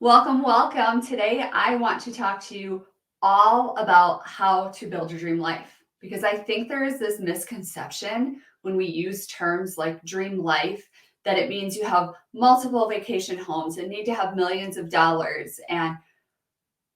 Welcome, welcome. Today, I want to talk to you all about how to build your dream life because I think there is this misconception when we use terms like dream life that it means you have multiple vacation homes and need to have millions of dollars. And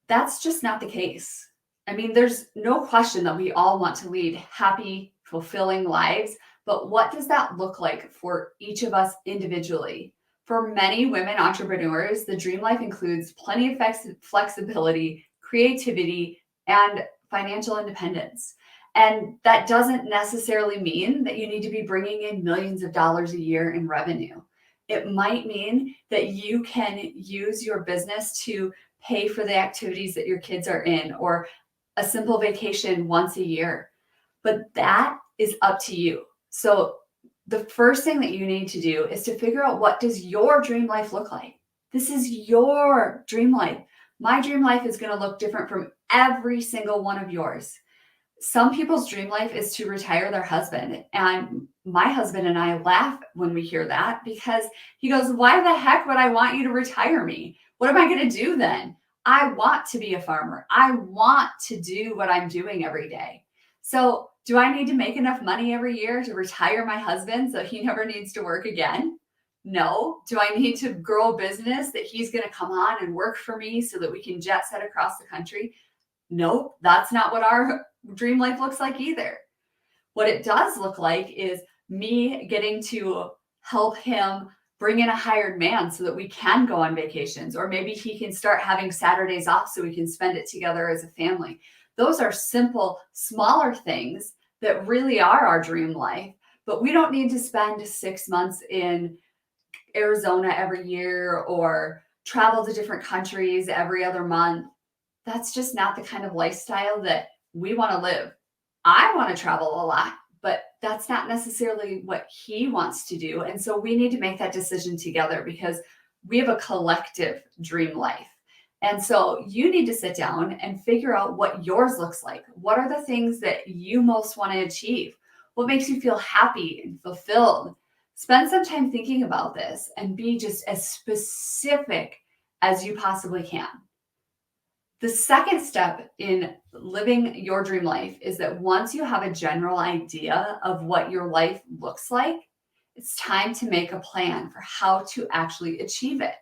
that's just not the case. I mean, there's no question that we all want to lead happy, fulfilling lives, but what does that look like for each of us individually? For many women entrepreneurs, the dream life includes plenty of flexibility, creativity, and financial independence. And that doesn't necessarily mean that you need to be bringing in millions of dollars a year in revenue. It might mean that you can use your business to pay for the activities that your kids are in or a simple vacation once a year. But that is up to you. So the first thing that you need to do is to figure out, what does your dream life look like? This is your dream life. My dream life is going to look different from every single one of yours. Some people's dream life is to retire their husband. And my husband and I laugh when we hear that because he goes, "Why the heck would I want you to retire me? What am I going to do then? I want to be a farmer. I want to do what I'm doing every day. So, do I need to make enough money every year to retire my husband so he never needs to work again? No. Do I need to grow a business that he's going to come on and work for me so that we can jet set across the country? Nope, that's not what our dream life looks like either. What it does look like is me getting to help him bring in a hired man so that we can go on vacations, or maybe he can start having Saturdays off so we can spend it together as a family. Those are simple, smaller things that really are our dream life, but we don't need to spend 6 months in Arizona every year or travel to different countries every other month. That's just not the kind of lifestyle that we want to live. I want to travel a lot, but that's not necessarily what he wants to do. And so we need to make that decision together because we have a collective dream life. And so you need to sit down and figure out what yours looks like. What are the things that you most want to achieve? What makes you feel happy and fulfilled? Spend some time thinking about this and be just as specific as you possibly can. The second step in living your dream life is that once you have a general idea of what your life looks like, it's time to make a plan for how to actually achieve it.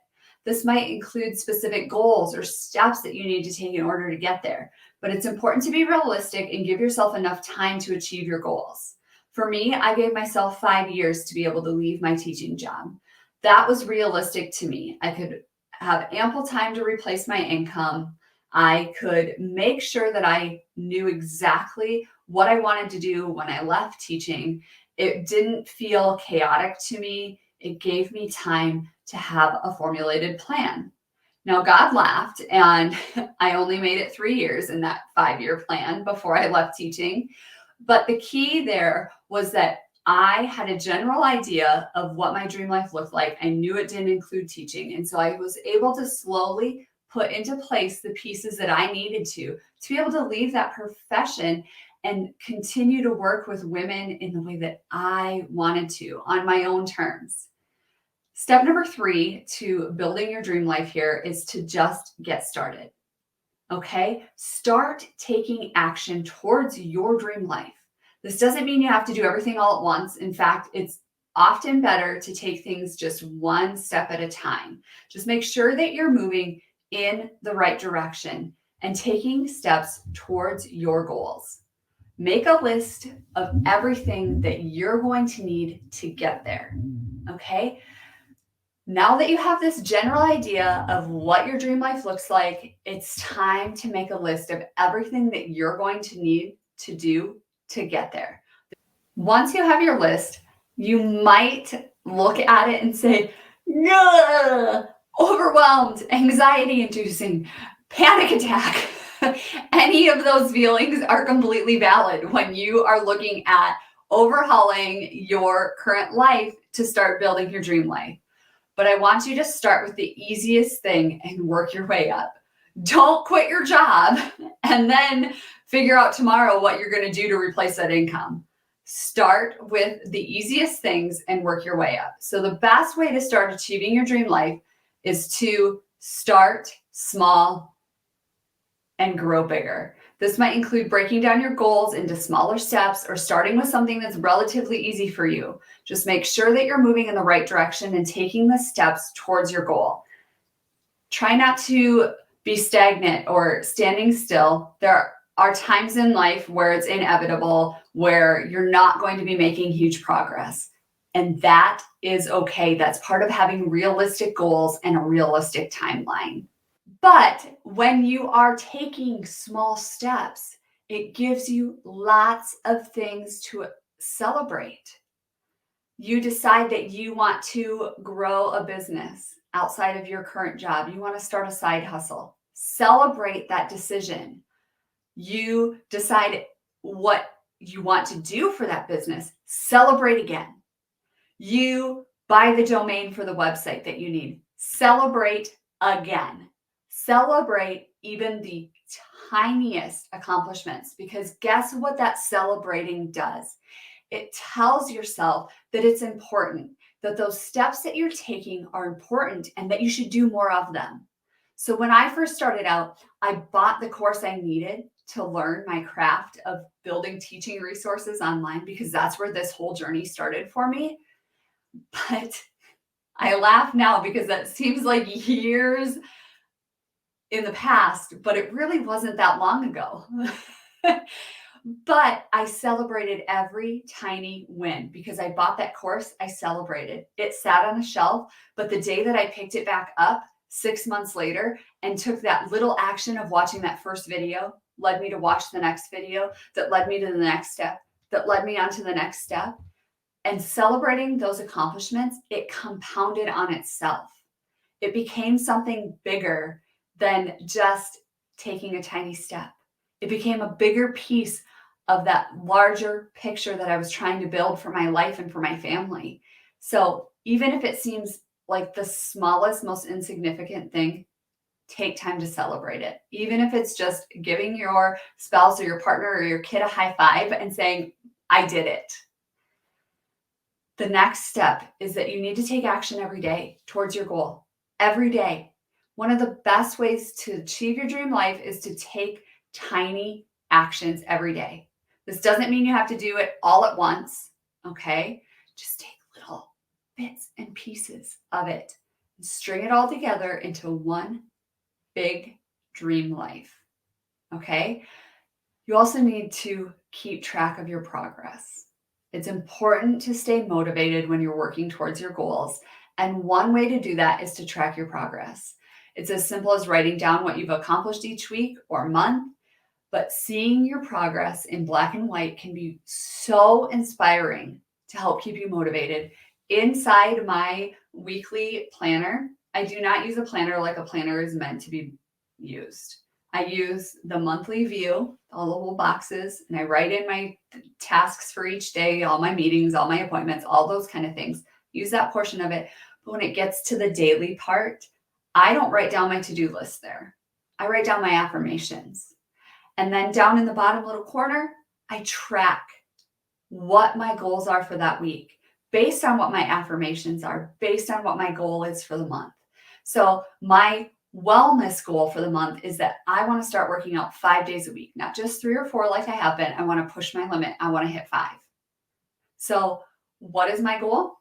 This might include specific goals or steps that you need to take in order to get there, but it's important to be realistic and give yourself enough time to achieve your goals. For me, I gave myself 5 years to be able to leave my teaching job. That was realistic to me. I could have ample time to replace my income. I could make sure that I knew exactly what I wanted to do when I left teaching. It didn't feel chaotic to me. It gave me time to have a formulated plan. Now, God laughed, and I only made it 3 years in that 5-year plan before I left teaching. But the key there was that I had a general idea of what my dream life looked like. I knew it didn't include teaching. And so I was able to slowly put into place the pieces that I needed to be able to leave that profession and continue to work with women in the way that I wanted to on my own terms. Step number 3 to building your dream life here is to just get started. Okay? Start taking action towards your dream life. This doesn't mean you have to do everything all at once. In fact, it's often better to take things just one step at a time. Just make sure that you're moving in the right direction and taking steps towards your goals. Make a list of everything that you're going to need to get there. Okay? Now that you have this general idea of what your dream life looks like, it's time to make a list of everything that you're going to need to do to get there. Once you have your list, you might look at it and say, "Ugh, overwhelmed, anxiety inducing, panic attack." Any of those feelings are completely valid when you are looking at overhauling your current life to start building your dream life. But I want you to start with the easiest thing and work your way up. Don't quit your job and then figure out tomorrow what you're going to do to replace that income. Start with the easiest things and work your way up. So the best way to start achieving your dream life is to Start small and grow bigger. This might include breaking down your goals into smaller steps or starting with something that's relatively easy for you. Just make sure that you're moving in the right direction and taking the steps towards your goal. Try not to be stagnant or standing still. There are times in life where it's inevitable, where you're not going to be making huge progress. And that is okay. That's part of having realistic goals and a realistic timeline. But when you are taking small steps, it gives you lots of things to celebrate. You decide that you want to grow a business outside of your current job. You want to start a side hustle. Celebrate that decision. You decide what you want to do for that business. Celebrate again. You buy the domain for the website that you need. Celebrate again. Celebrate even the tiniest accomplishments, because guess what that celebrating does? It tells yourself that it's important, that those steps that you're taking are important and that you should do more of them. So when I first started out, I bought the course I needed to learn my craft of building teaching resources online, because that's where this whole journey started for me. But I laugh now because that seems like years in the past, but it really wasn't that long ago. But I celebrated every tiny win because I bought that course. I celebrated. It sat on a shelf, but the day that I picked it back up 6 months later and took that little action of watching that first video led me to watch the next video that led me to the next step, that led me on to the next step. And celebrating those accomplishments, it compounded on itself. It became something bigger than just taking a tiny step. It became a bigger piece of that larger picture that I was trying to build for my life and for my family. So even if it seems like the smallest, most insignificant thing, take time to celebrate it. Even if it's just giving your spouse or your partner or your kid a high five and saying, I did it. The next step is that you need to take action every day towards your goal. Every day. One of the best ways to achieve your dream life is to take tiny actions every day. This doesn't mean you have to do it all at once, okay? Just take little bits and pieces of it and string it all together into one big dream life, okay? You also need to keep track of your progress. It's important to stay motivated when you're working towards your goals. And one way to do that is to track your progress. It's as simple as writing down what you've accomplished each week or month, but seeing your progress in black and white can be so inspiring to help keep you motivated. Inside my weekly planner, I do not use a planner like a planner is meant to be used. I use the monthly view, all the little boxes, and I write in my tasks for each day, all my meetings, all my appointments, all those kind of things. Use that portion of it. But when it gets to the daily part, I don't write down my to-do list there. I write down my affirmations. And then down in the bottom little corner, I track what my goals are for that week based on what my affirmations are, based on what my goal is for the month. So my wellness goal for the month is that I want to start working out 5 days a week, not just 3 or 4 like I have been. I want to push my limit. I want to hit 5. So what is my goal?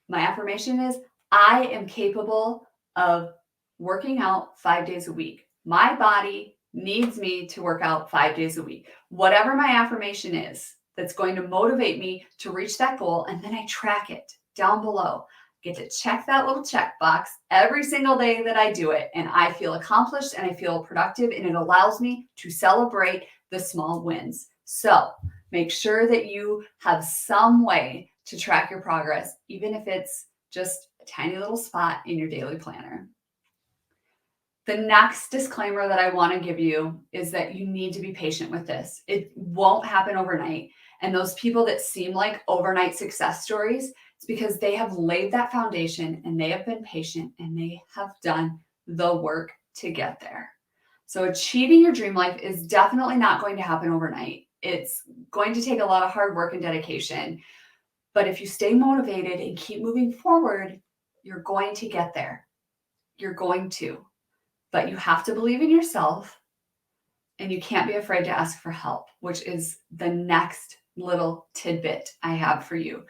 My affirmation is I am capable of working out 5 days a week. My body needs me to work out 5 days a week. Whatever my affirmation is, that's going to motivate me to reach that goal. And then I track it down below. Get to check that little check box every single day that I do it. And I feel accomplished and I feel productive, and it allows me to celebrate the small wins. So make sure that you have some way to track your progress, even if it's just a tiny little spot in your daily planner. The next disclaimer that I want to give you is that you need to be patient with this. It won't happen overnight. And those people that seem like overnight success stories, it's because they have laid that foundation and they have been patient and they have done the work to get there. So achieving your dream life is definitely not going to happen overnight. It's going to take a lot of hard work and dedication. But if you stay motivated and keep moving forward, you're going to get there. you're going to, but you have to believe in yourself and you can't be afraid to ask for help, which is the next little tidbit I have for you.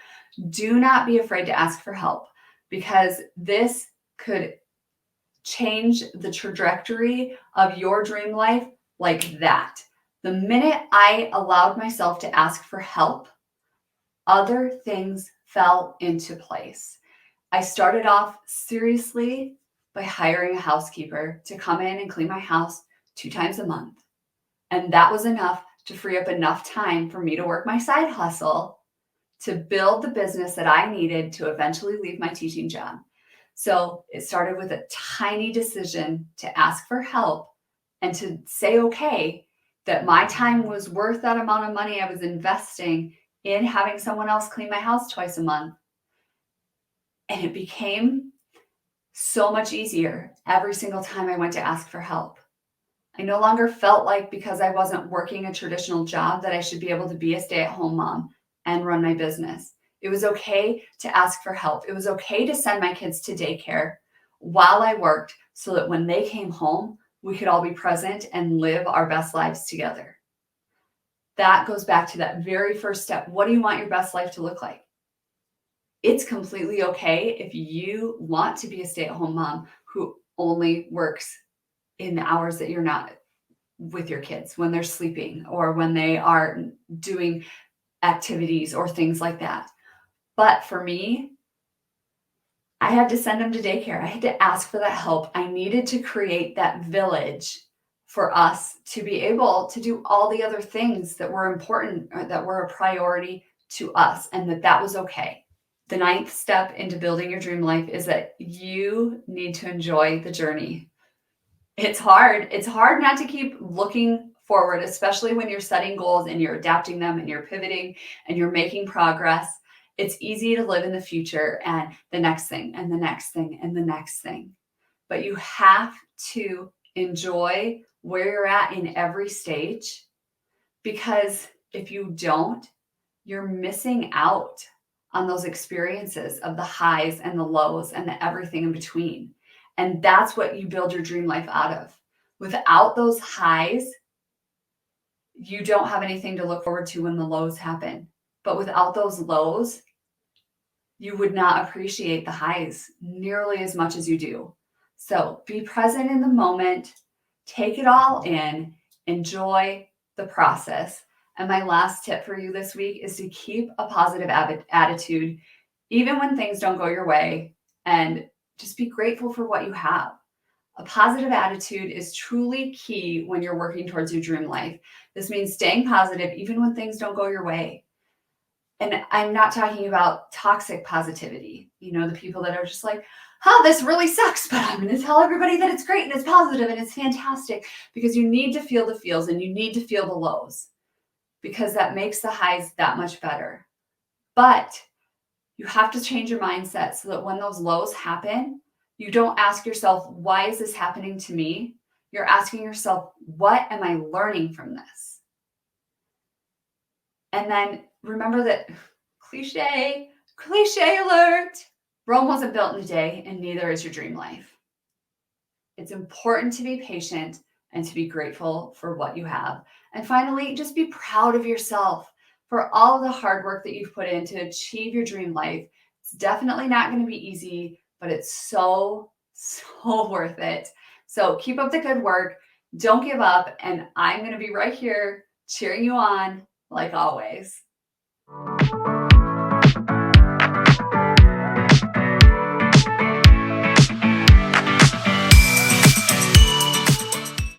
Do not be afraid to ask for help because this could change the trajectory of your dream life like that. The minute I allowed myself to ask for help, other things fell into place. I started off seriously by hiring a housekeeper to come in and clean my house 2 times a month. And that was enough to free up enough time for me to work my side hustle to build the business that I needed to eventually leave my teaching job. So it started with a tiny decision to ask for help and to say, okay, that my time was worth that amount of money I was investing in having someone else clean my house 2 times a month. And it became so much easier every single time I went to ask for help. I no longer felt like because I wasn't working a traditional job that I should be able to be a stay-at-home mom and run my business. It was okay to ask for help. It was okay to send my kids to daycare while I worked so that when they came home, we could all be present and live our best lives together. That goes back to that very first step. What do you want your best life to look like? It's completely okay if you want to be a stay-at-home mom who only works in the hours that you're not with your kids, when they're sleeping or when they are doing activities or things like that. But for me, I had to send them to daycare. I had to ask for that help. I needed to create that village for us to be able to do all the other things that were important or that were a priority to us, and that was okay. The ninth step into building your dream life is that you need to enjoy the journey. It's hard. It's hard not to keep looking forward, especially when you're setting goals and you're adapting them and you're pivoting and you're making progress. It's easy to live in the future and the next thing and the next thing and the next thing. But you have to enjoy where you're at in every stage, because if you don't, you're missing out on those experiences of the highs and the lows and the everything in between. And that's what you build your dream life out of. Without those highs, you don't have anything to look forward to when the lows happen. But without those lows, you would not appreciate the highs nearly as much as you do. So be present in the moment, take it all in, enjoy the process. And my last tip for you this week is to keep a positive attitude, even when things don't go your way, and just be grateful for what you have. A positive attitude is truly key when you're working towards your dream life. This means staying positive even when things don't go your way. And I'm not talking about toxic positivity, the people that are just like, this really sucks, but I'm going to tell everybody that it's great and it's positive and it's fantastic, because you need to feel the feels and you need to feel the lows, because that makes the highs that much better. But you have to change your mindset so that when those lows happen, you don't ask yourself, why is this happening to me? You're asking yourself, what am I learning from this? And then remember that cliche alert, Rome wasn't built in a day, and neither is your dream life. It's important to be patient and to be grateful for what you have. And finally, just be proud of yourself for all of the hard work that you've put in to achieve your dream life. It's definitely not going to be easy, but it's so worth it. So keep up the good work. Don't give up. And I'm going to be right here cheering you on like always.